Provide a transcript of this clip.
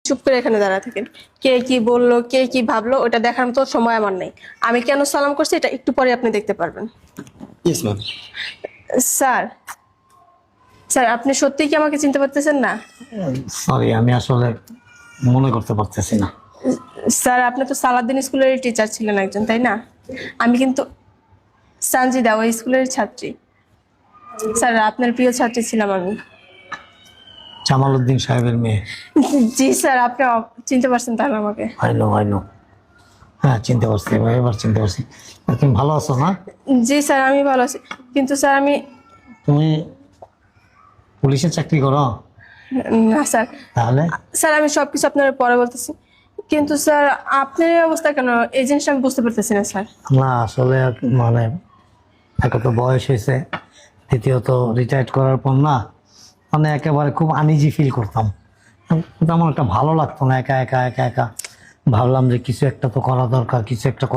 চুপ করে এখানে দাঁড়া থাকেন। কে কি বললো, কে কি ভাবলো, ওটা দেখার মতো সময় আমার নেই। আমি কেন সালাম করছি এটা একটু পরে আপনি দেখতে পারবেন। Yes ma'am. স্যার, স্যার আপনি সত্যিই কি আমাকে চিনতে পারতেছেন না? সরি, আমি আসলে মনে করতে পারতেছি না। স্যার আপনি তো সালাদ্দিন স্কুলের টিচার ছিলেন একজন, তাই না? আমি কিন্তু সানজিদা, ওই স্কুলের ছাত্রী। স্যার আপনার প্রিয় ছাত্রী ছিলাম আমি। জামাল উদ্দিন সাহেবের মেয়ে। জি স্যার, আপনি চিনতে পারছেন তাহলে আমাকে? I know. হ্যাঁ, চিনতে পারছি, এবার চিনতে পারছি। তুমি ভালো আছো না? জি স্যার আমি ভালো আছি, কিন্তু স্যার আমি তুমি পুলিশের চাকরি করো? না স্যার। তাহলে স্যার আমি সবকিছু আপনার পরে বলতেছি, কিন্তু স্যার আপনার এই অবস্থা কেন, এই জিনিসটা আমি বুঝতে পারতেছি না স্যার। না, আসলে মানে একে তো বয়স হয়েছে, দ্বিতীয়ত রিটায়ার্ড করার পর না মানে একেবারে খুব আনইজি ফিল করতাম। তেমন একটা ভালো লাগতো না, একা একা। ভাবলাম যে কিছু একটা তো করা দরকার, কিছু একটা